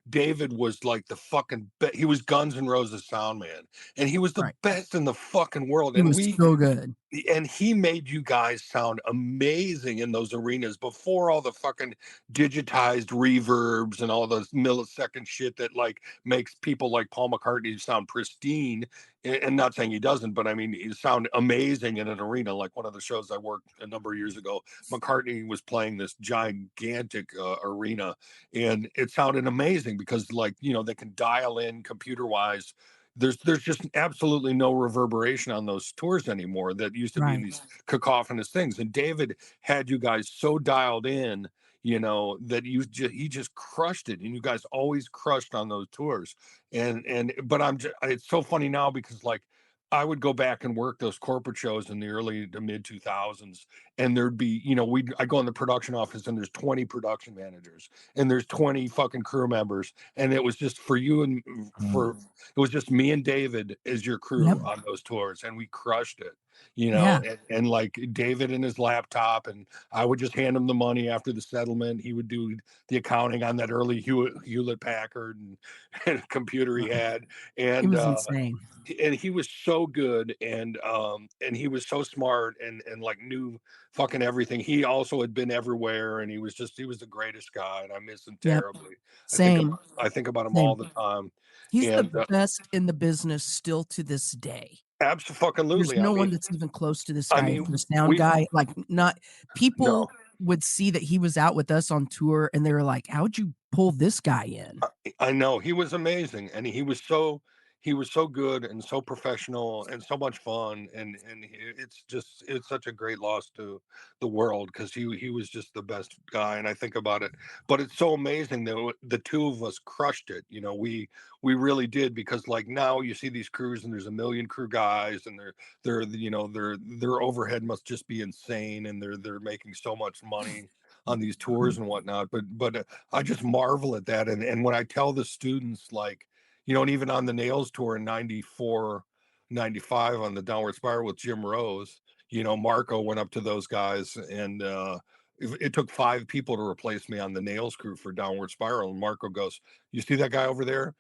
S4: David was like the fucking he was Guns N' Roses sound man, and he was the best in the fucking world.
S3: He was so good.
S4: And he made you guys sound amazing in those arenas before all the fucking digitized reverbs and all those millisecond shit that like makes people like Paul McCartney sound pristine. And not saying he doesn't, but I mean, he sound amazing in an arena. Like one of the shows I worked a number of years ago, McCartney was playing this gigantic arena, and it sounded amazing because like, they can dial in computer wise. There's just absolutely no reverberation on those tours anymore that used to be in these cacophonous things. And David had you guys so dialed in, that he just crushed it, and you guys always crushed on those tours. But it's so funny now, because like I would go back and work those corporate shows in the early to mid 2000s, and there'd be, I go in the production office and there's 20 production managers and there's 20 fucking crew members. And it was just for you and it was just me and David as your crew on those tours. And we crushed it, and like David and his laptop, and I would just hand him the money after the settlement. He would do the accounting on that early Hewlett Packard and computer he had. And
S3: it was insane.
S4: And he was so good, and he was so smart, and like knew fucking everything. He also had been everywhere, and he was the greatest guy, and I miss him terribly.
S3: Same.
S4: I think about him all the time.
S3: He's the best in the business still to this day.
S4: Absolutely.
S3: There's no one that's even close to this guy. The sound guy, like, not people would see that he was out with us on tour, and they were like, "How'd you pull this guy in?"
S4: I know, he was amazing, and he was so good and so professional and so much fun, and it's such a great loss to the world, because he was just the best guy. And I think about it, but it's so amazing that the two of us crushed it. We really did, because like now you see these crews and there's a million crew guys, and their overhead must just be insane, and they're making so much money on these tours and whatnot. But I just marvel at that, and when I tell the students, like, and even on the Nails tour in 94, 95 on the Downward Spiral with Jim Rose, Marco went up to those guys, and it took 5 people to replace me on the Nails crew for Downward Spiral. And Marco goes, "You see that guy over there?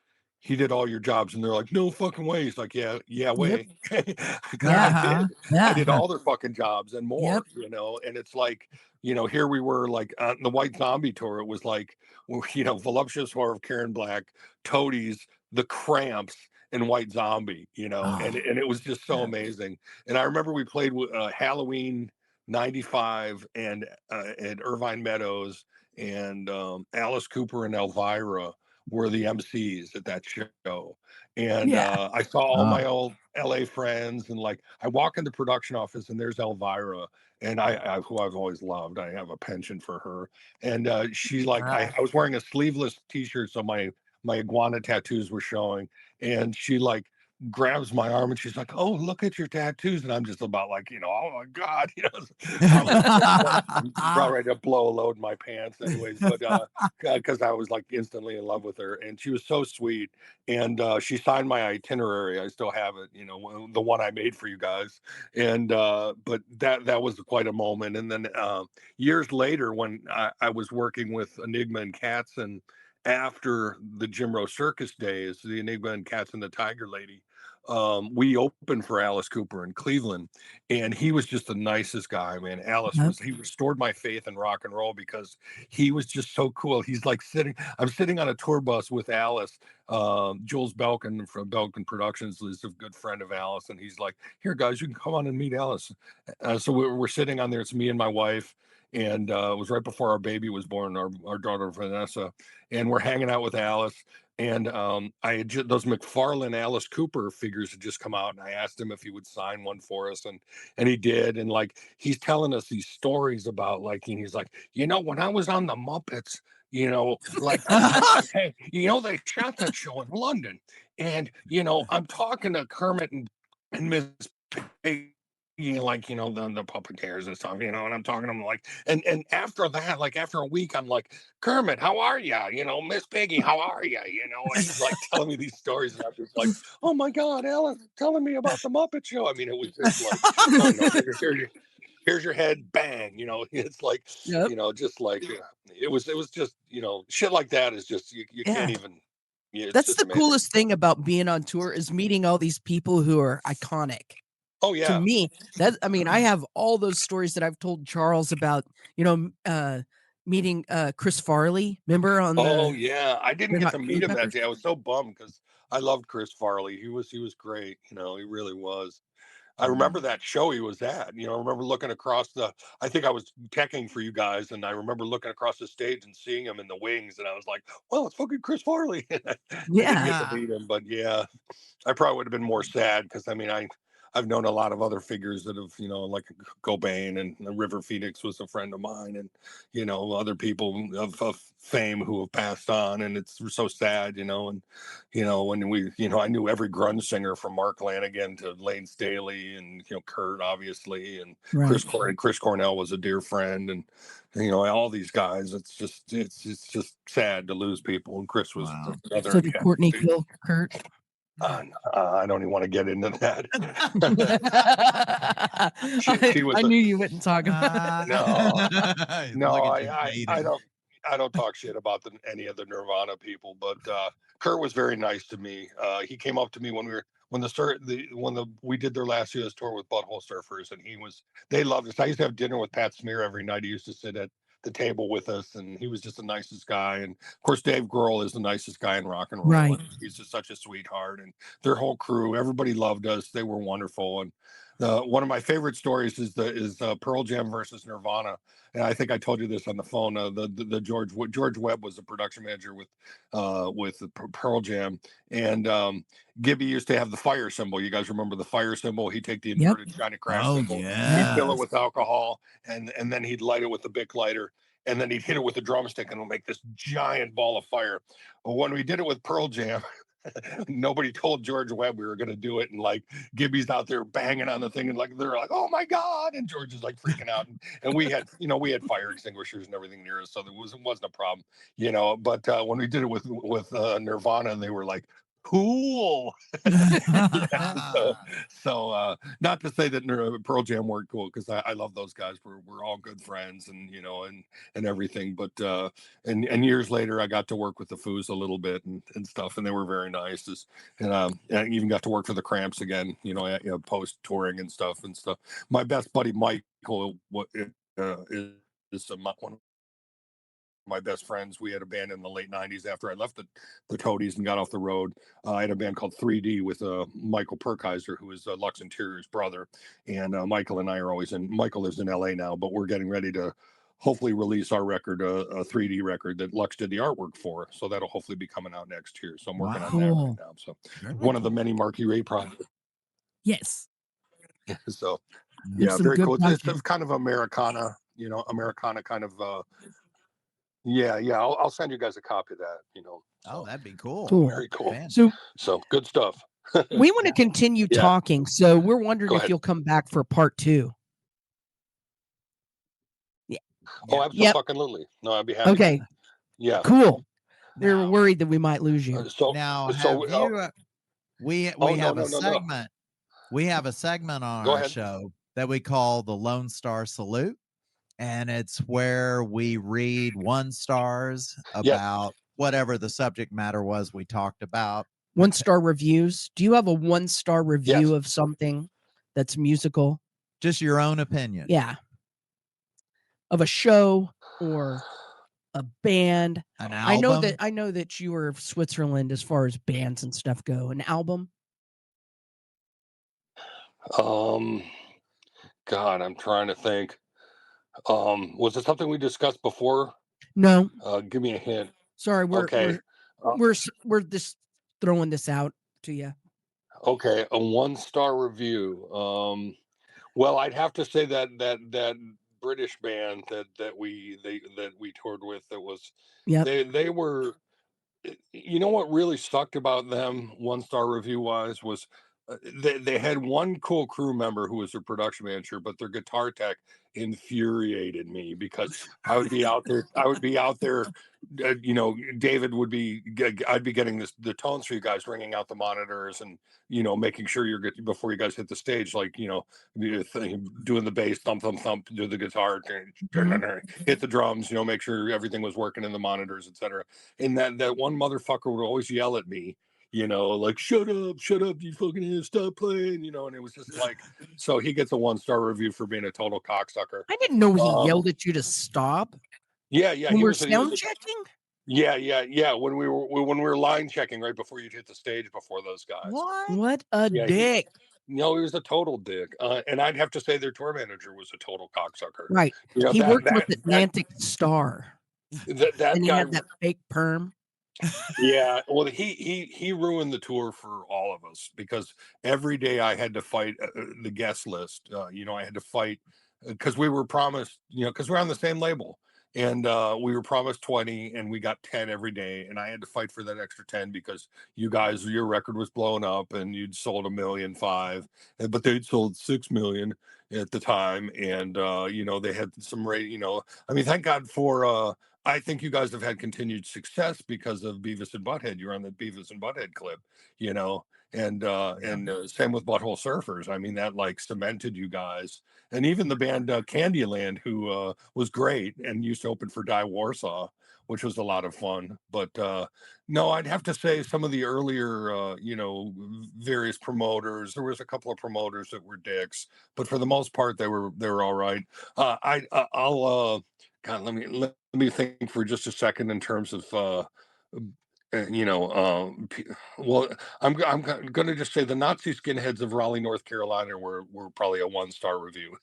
S4: He did all your jobs." And they're like, "No fucking way." He's like, "Yeah, way." I did all their fucking jobs and more, and it's like, here we were, like, on the White Zombie tour. It was like, Voluptuous Horror of Karen Black, Toadies, the Cramps, and White Zombie, and it was just so amazing. And I remember we played with Halloween 95 and at Irvine Meadows, and Alice Cooper and Elvira were the MCs at that show. And I saw all my old LA friends, and like I walk in the production office and there's Elvira, and I who I've always loved. I have a penchant for her. And she's like, I was wearing a sleeveless t-shirt, so my iguana tattoos were showing, and she like grabs my arm and she's like, "Oh, look at your tattoos." And I'm just about like, "Oh my God," I'm about ready to blow a load in my pants anyways, but because I was like instantly in love with her, and she was so sweet. And she signed my itinerary. I still have it, the one I made for you guys. And but that was quite a moment. And then years later, when I was working with Enigma and Katzen, after the Jim Rose Circus days, the Enigma and Cats and the Tiger Lady, we opened for Alice Cooper in Cleveland, and he was just the nicest guy, man. He restored my faith in rock and roll, because he was just so cool. He's like I'm sitting on a tour bus with Alice. Jules Belkin from Belkin Productions is a good friend of Alice, and he's like, "Here, guys, you can come on and meet Alice." So we're sitting on there. It's me and my wife. And it was right before our baby was born, our daughter Vanessa, and we're hanging out with Alice. And I had those McFarlane Alice Cooper figures had just come out, and I asked him if he would sign one for us, and he did. And like he's telling us these stories about, like, and he's like, when I was on the Muppets, like, hey, they shot that show in London, and I'm talking to Kermit and Miss Piggy, like, the puppeteers and stuff, and I'm talking to them, like, and after that, like, after a week, I'm like, "Kermit, how are you? Miss Piggy, how are you?" And he's like telling me these stories, and I'm just like, "Oh my God, Alan, telling me about the Muppet Show." I mean, it was just like, oh, here's your head, bang, it's like, just like, it was just, shit like that is just, you can't even.
S3: That's the coolest thing about being on tour, is meeting all these people who are iconic.
S4: Oh yeah.
S3: To me, I have all those stories that I've told Charles about, meeting Chris Farley. Remember on
S4: yeah, I didn't get to meet him that day. I was so bummed, because I loved Chris Farley. He was great. He really was. I remember that show he was at. I remember looking across I think I was teching for you guys, and I remember looking across the stage and seeing him in the wings, and I was like, "Well, it's fucking Chris Farley." I didn't get to meet him, but yeah, I probably would have been more sad, because I mean, I've known a lot of other figures that have, like Cobain, and River Phoenix was a friend of mine, and, other people of fame who have passed on, and it's so sad, you know. And when we, I knew every grunge singer from Mark Lanigan to Lane Staley, and Kurt, obviously, and
S3: Right.
S4: Chris Cornell was a dear friend, and all these guys. It's just sad to lose people. And Chris was
S3: So did Courtney kill Kurt?
S4: I don't even want to get into that. she was
S3: I knew you wouldn't talk about
S4: it. No, I don't talk shit about any of the Nirvana people, but Kurt was very nice to me. He came up to me when we did their last year's tour with Butthole Surfers, and they loved us. I used to have dinner with Pat Smear every night. He used to sit at the table with us, and he was just the nicest guy. And of course, Dave Grohl is the nicest guy in rock and roll.
S3: Right.
S4: He's just such a sweetheart, and their whole crew, everybody loved us. They were wonderful. And one of my favorite stories is Pearl Jam versus Nirvana. And I think I told you this on the phone. The George Webb was the production manager with Pearl Jam, and Gibby used to have the fire symbol. You guys remember the fire symbol? He'd take the inverted Johnny Crash symbol, he'd fill it with alcohol, and then he'd light it with the Bic lighter, and then he'd hit it with a drumstick, and it'll make this giant ball of fire. But when we did it with Pearl Jam, nobody told George Webb we were going to do it, and like Gibby's out there banging on the thing, and like they're like, "Oh my god!" and George is like freaking out, and we had fire extinguishers and everything near us, so it wasn't a problem, But when we did it with Nirvana, they were like, cool. So not to say that Pearl Jam weren't cool, because I love those guys. We're all good friends, and and everything. But and years later, I got to work with the Foos a little bit and stuff, and they were very nice. And I even got to work for the Cramps again, post touring and stuff. My best buddy Michael is one of my best friends. We had a band in the late 90s after I left the Toadies and got off the road. I had a band called 3D with Michael Perkeiser, who is Lux Interior's brother. And Michael and I are always Michael lives in LA now, but we're getting ready to hopefully release our record, a 3D record that Lux did the artwork for. So that'll hopefully be coming out next year. So I'm working on that right now. So one of the many Marky Ray projects.
S3: Yes.
S4: So yeah, very cool. It's kind of Americana, Americana kind of. Yeah. I'll send you guys a copy of that.
S2: Oh, that'd be cool.
S4: Very cool.
S2: Man.
S3: So
S4: good stuff.
S3: We want to continue talking, so we're wondering if you'll come back for part 2. Yeah.
S4: Oh, absolutely. No, I'd be happy.
S3: Okay.
S4: Yeah.
S3: Cool. They were worried that we might lose you.
S2: We have a segment. We have a segment on our show that we call the Lone Star Salute. And it's where we read 1 stars about whatever the subject matter was we talked about.
S3: 1-star reviews. Do you have a 1-star review of something that's musical?
S2: Just your own opinion.
S3: Yeah. Of a show or a band.
S2: An album.
S3: I know that you are Switzerland as far as bands and stuff go. An album?
S4: God, I'm trying to think. Was it something we discussed before?
S3: No.
S4: Give me a hint.
S3: Sorry, we're just throwing this out to you.
S4: Okay, a 1-star review. Well, I'd have to say that British band that we toured with, that was they were, what really sucked about them 1-star review wise was they had one cool crew member who was their production manager, but their guitar tech infuriated me because I would be out there, David would be, I'd be getting the tones for you guys, ringing out the monitors and, making sure you're good before you guys hit the stage, like, doing the bass, thump, thump, thump, do the guitar, hit the drums, make sure everything was working in the monitors, etc. And that one motherfucker would always yell at me, like, shut up, you fucking stop playing, and it was just like, so he gets a 1-star review for being a total cocksucker.
S3: I didn't know he yelled at you to stop.
S4: Yeah.
S3: When we're sound checking?
S4: Yeah. When we were line checking right before you'd hit the stage before those guys.
S3: What a dick.
S4: He was a total dick. And I'd have to say their tour manager was a total cocksucker.
S3: Right. He worked with Atlantic Star.
S4: That
S3: and he
S4: guy
S3: had that fake perm.
S4: Yeah, well, he ruined the tour for all of us, because every day I had to fight the guest list. I had to fight because we were promised, because we're on the same label. And we were promised 20 and we got 10 every day. And I had to fight for that extra 10 because you guys, your record was blown up and you'd sold 1.5 million, but they'd sold 6 million at the time. And, you know, they had some rate, you know, I mean, thank God for, I think you guys have had continued success because of Beavis and Butthead. You're on the Beavis and Butthead clip, you know, and same with Butthole Surfers. I mean, that like cemented you guys. And even the band Candyland, who was great and used to open for Die Warsaw, which was a lot of fun. But no, I'd have to say some of the earlier, you know, various promoters. There was a couple of promoters that were dicks, but for the most part, they were all right. I'll God, let me think for just a second in terms of you know, well, I'm going to just say the Nazi skinheads of Raleigh, North Carolina were probably a 1-star review.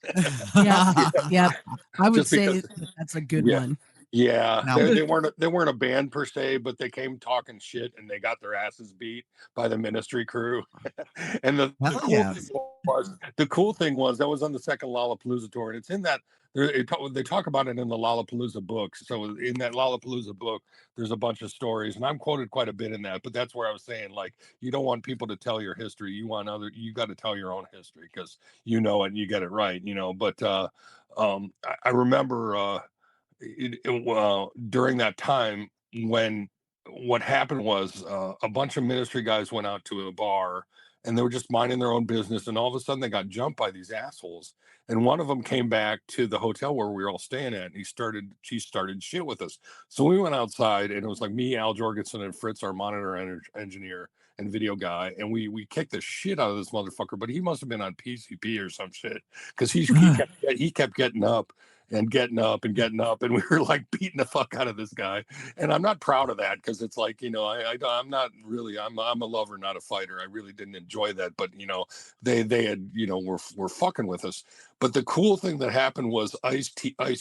S3: Yeah. I would
S4: Just
S3: say
S4: because,
S3: that's a good
S4: yeah,
S3: one.
S4: yeah,
S2: Now,
S4: they weren't a band per se, but they came talking shit and they got their asses beat by the Ministry crew. And
S2: hell yeah.
S4: the cool thing was that was on the second Lollapalooza tour, and it's in that they talk about it in the Lollapalooza book. So in that Lollapalooza book, there's a bunch of stories, and I'm quoted quite a bit in that. But that's where I was saying, like, you don't want people to tell your history. You got to tell your own history because you know it and you get it right, you know. But I remember. During that time when what happened was a bunch of ministry guys went out to a bar and they were just minding their own business, and all of a sudden they got jumped by these assholes, and one of them came back to the hotel where we were all staying at, and she started shit with us. So we went outside and it was like me, Al Jorgensen, and Fritz, our monitor engineer and video guy, and we kicked the shit out of this motherfucker, but he must have been on PCP or some shit because he kept getting up and getting up and getting up, and we were like beating the fuck out of this guy. And I'm not proud of that because it's like, you know, I'm not really, I'm a lover, not a fighter. I really didn't enjoy that, but you know, they had, you know, were fucking with us. But the cool thing that happened was Ice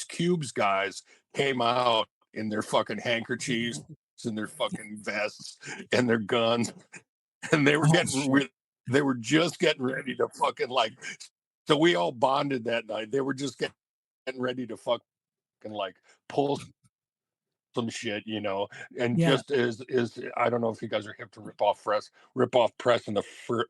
S4: Cube's guys came out in their fucking handkerchiefs and their fucking vests and their guns, and they were they were just getting ready to fucking like, so we all bonded that night. They were just getting ready to fucking like pull some shit, you know, and
S3: Yeah.
S4: just is I don't know if you guys are hip to rip off press and the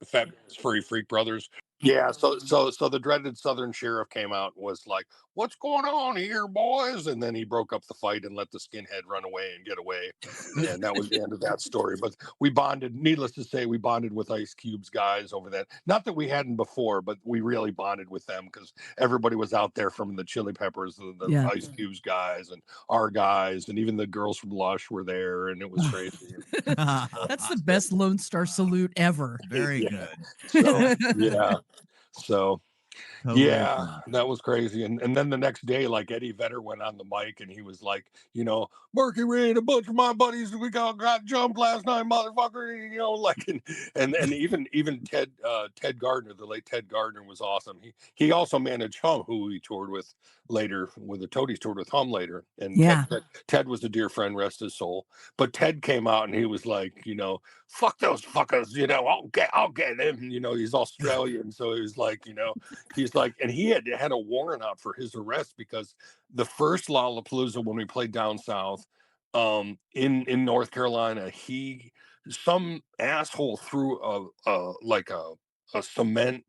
S4: fabulous furry freak brothers. Yeah, so the dreaded Southern sheriff came out and was like, "What's going on here, boys?" And then he broke up the fight and let the skinhead run away and get away, and that was the end of that story. But we bonded. Needless to say, we bonded with Ice Cube's guys over that. Not that we hadn't before, but we really bonded with them because everybody was out there, from the Chili Peppers, the Ice Cube's guys, and our guys, and even the girls from Lush were there, and it was crazy.
S3: That's the best Lone Star salute ever.
S2: Very
S4: Yeah.
S2: good.
S4: So yeah. So
S2: Totally
S4: yeah,
S2: agree.
S4: that was crazy. And then the next day, like Eddie Vedder went on the mic and he was like, you know, Marky Ray and a bunch of my buddies, we got jumped last night, motherfucker. You know, like, and even Ted Gardner, the late Ted Gardner, was awesome. He also managed Hum, who we toured with later, with the Toadies toured with Hum later. And
S3: Yeah.
S4: Ted was a dear friend, rest his soul. But Ted came out and he was like, you know, fuck those fuckers, you know, I'll get him. You know, he's Australian, so he was like, you know, he's like, and he had a warrant out for his arrest because the first Lollapalooza, when we played down south, in North Carolina, some asshole threw a cement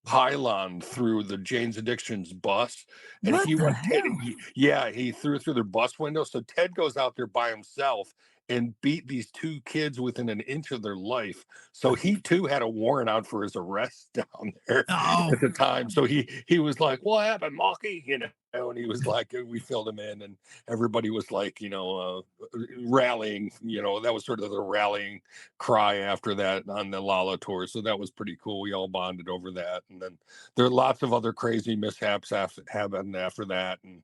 S4: pylon through the Jane's Addiction's bus, and
S3: What the hell?
S4: he threw it through their bus window. So Ted goes out there by himself and beat these two kids within an inch of their life. So he too had a warrant out for his arrest down there at the time. So he was like, "What happened, Marky?" You know, and he was like, we filled him in, and everybody was like, you know, rallying. You know, that was sort of the rallying cry after that on the Lala tour. So that was pretty cool. We all bonded over that, and then there are lots of other crazy mishaps happened after that, and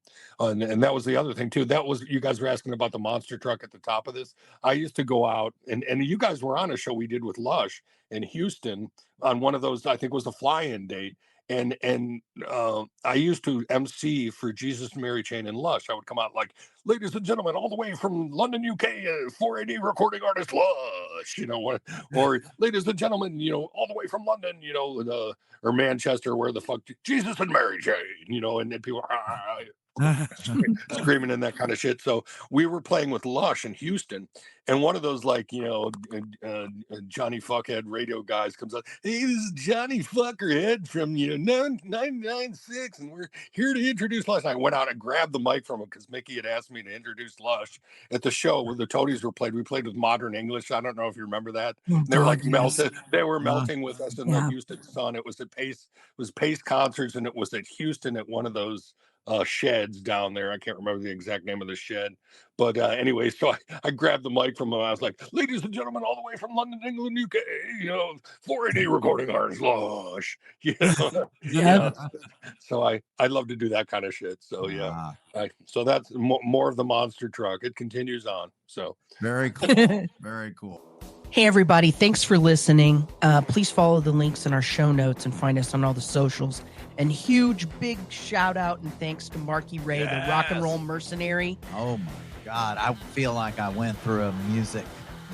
S4: that was the other thing too. That was, you guys were asking about the monster truck at the top of this. I used to go out, and you guys were on a show we did with Lush in Houston on one of those, I think it was a fly-in date. And I used to MC for Jesus, Mary Chain, and Lush. I would come out like, "Ladies and gentlemen, all the way from London, UK, 480 recording artist Lush," you know, or "Ladies and gentlemen, you know, all the way from London, you know, or Manchester, where the fuck, Jesus and Mary Chain," you know, and then people, screaming and that kind of shit. So we were playing with Lush in Houston, and one of those Johnny Fuckhead radio guys comes out. Hey, this is Johnny Fuckerhead from 996, and we're here to introduce Lush. And I went out and grabbed the mic from him because Mickey had asked me to introduce Lush at the show where the Toadies were played. We played with Modern English. I don't know if you remember that. They were melted. They were melting with us in the Houston sun. It was at Pace. It was Pace Concerts, and it was at Houston at one of those sheds down there. I can't remember the exact name of the shed, but anyway, so I grabbed the mic from him. I was like, ladies and gentlemen, all the way from London, England, UK, 480 recording artist Lush. So I love to do that kind of shit. So so that's more of the monster truck. It continues on. So
S2: very cool. Very cool.
S3: Hey, everybody. Thanks for listening. Please follow the links in our show notes and find us on all the socials. And huge, big shout out and thanks to Marky Ray, the Rock and Roll Mercenary.
S2: Oh, my God. I feel like I went through a music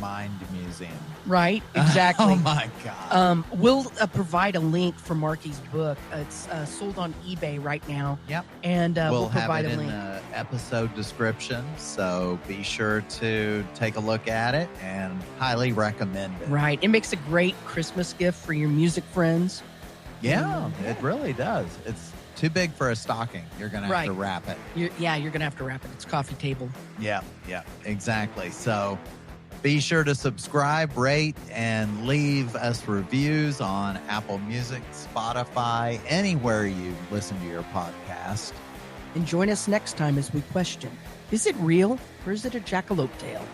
S2: mind museum.
S3: Right? Exactly.
S2: Oh, my God.
S3: We'll provide a link for Marky's book. It's sold on eBay right now.
S2: Yep.
S3: And we'll provide
S2: have it
S3: a link
S2: in the episode description. So be sure to take a look at it and highly recommend it.
S3: Right. It makes a great Christmas gift for your music friends.
S2: Yeah, it really does. It's too big for a stocking. You're going to have to wrap it.
S3: You're going to have to wrap it. It's coffee table.
S2: Yeah, exactly. So be sure to subscribe, rate, and leave us reviews on Apple Music, Spotify, anywhere you listen to your podcast.
S3: And join us next time as we question, is it real or is it a jackalope tale?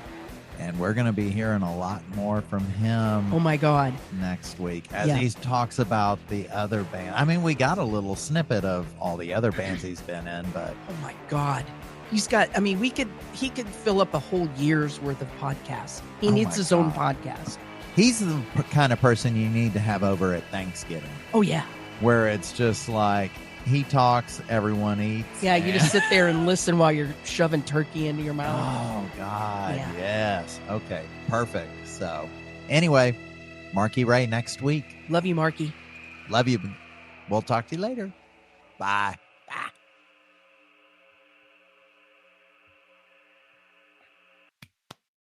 S2: And we're going to be hearing a lot more from him.
S3: Oh, my God.
S2: Next week as he talks about the other band. I mean, we got a little snippet of all the other bands he's been in, but...
S3: Oh, my God. He's got... I mean, he could fill up a whole year's worth of podcasts. He needs his own podcast.
S2: He's the kind of person you need to have over at Thanksgiving.
S3: Oh, yeah.
S2: Where it's just like... He talks, everyone eats.
S3: Yeah, you just sit there and listen while you're shoving turkey into your mouth.
S2: Oh, God, yes. Okay, perfect. So, anyway, Marky Ray next week.
S3: Love you, Marky.
S2: Love you. We'll talk to you later. Bye.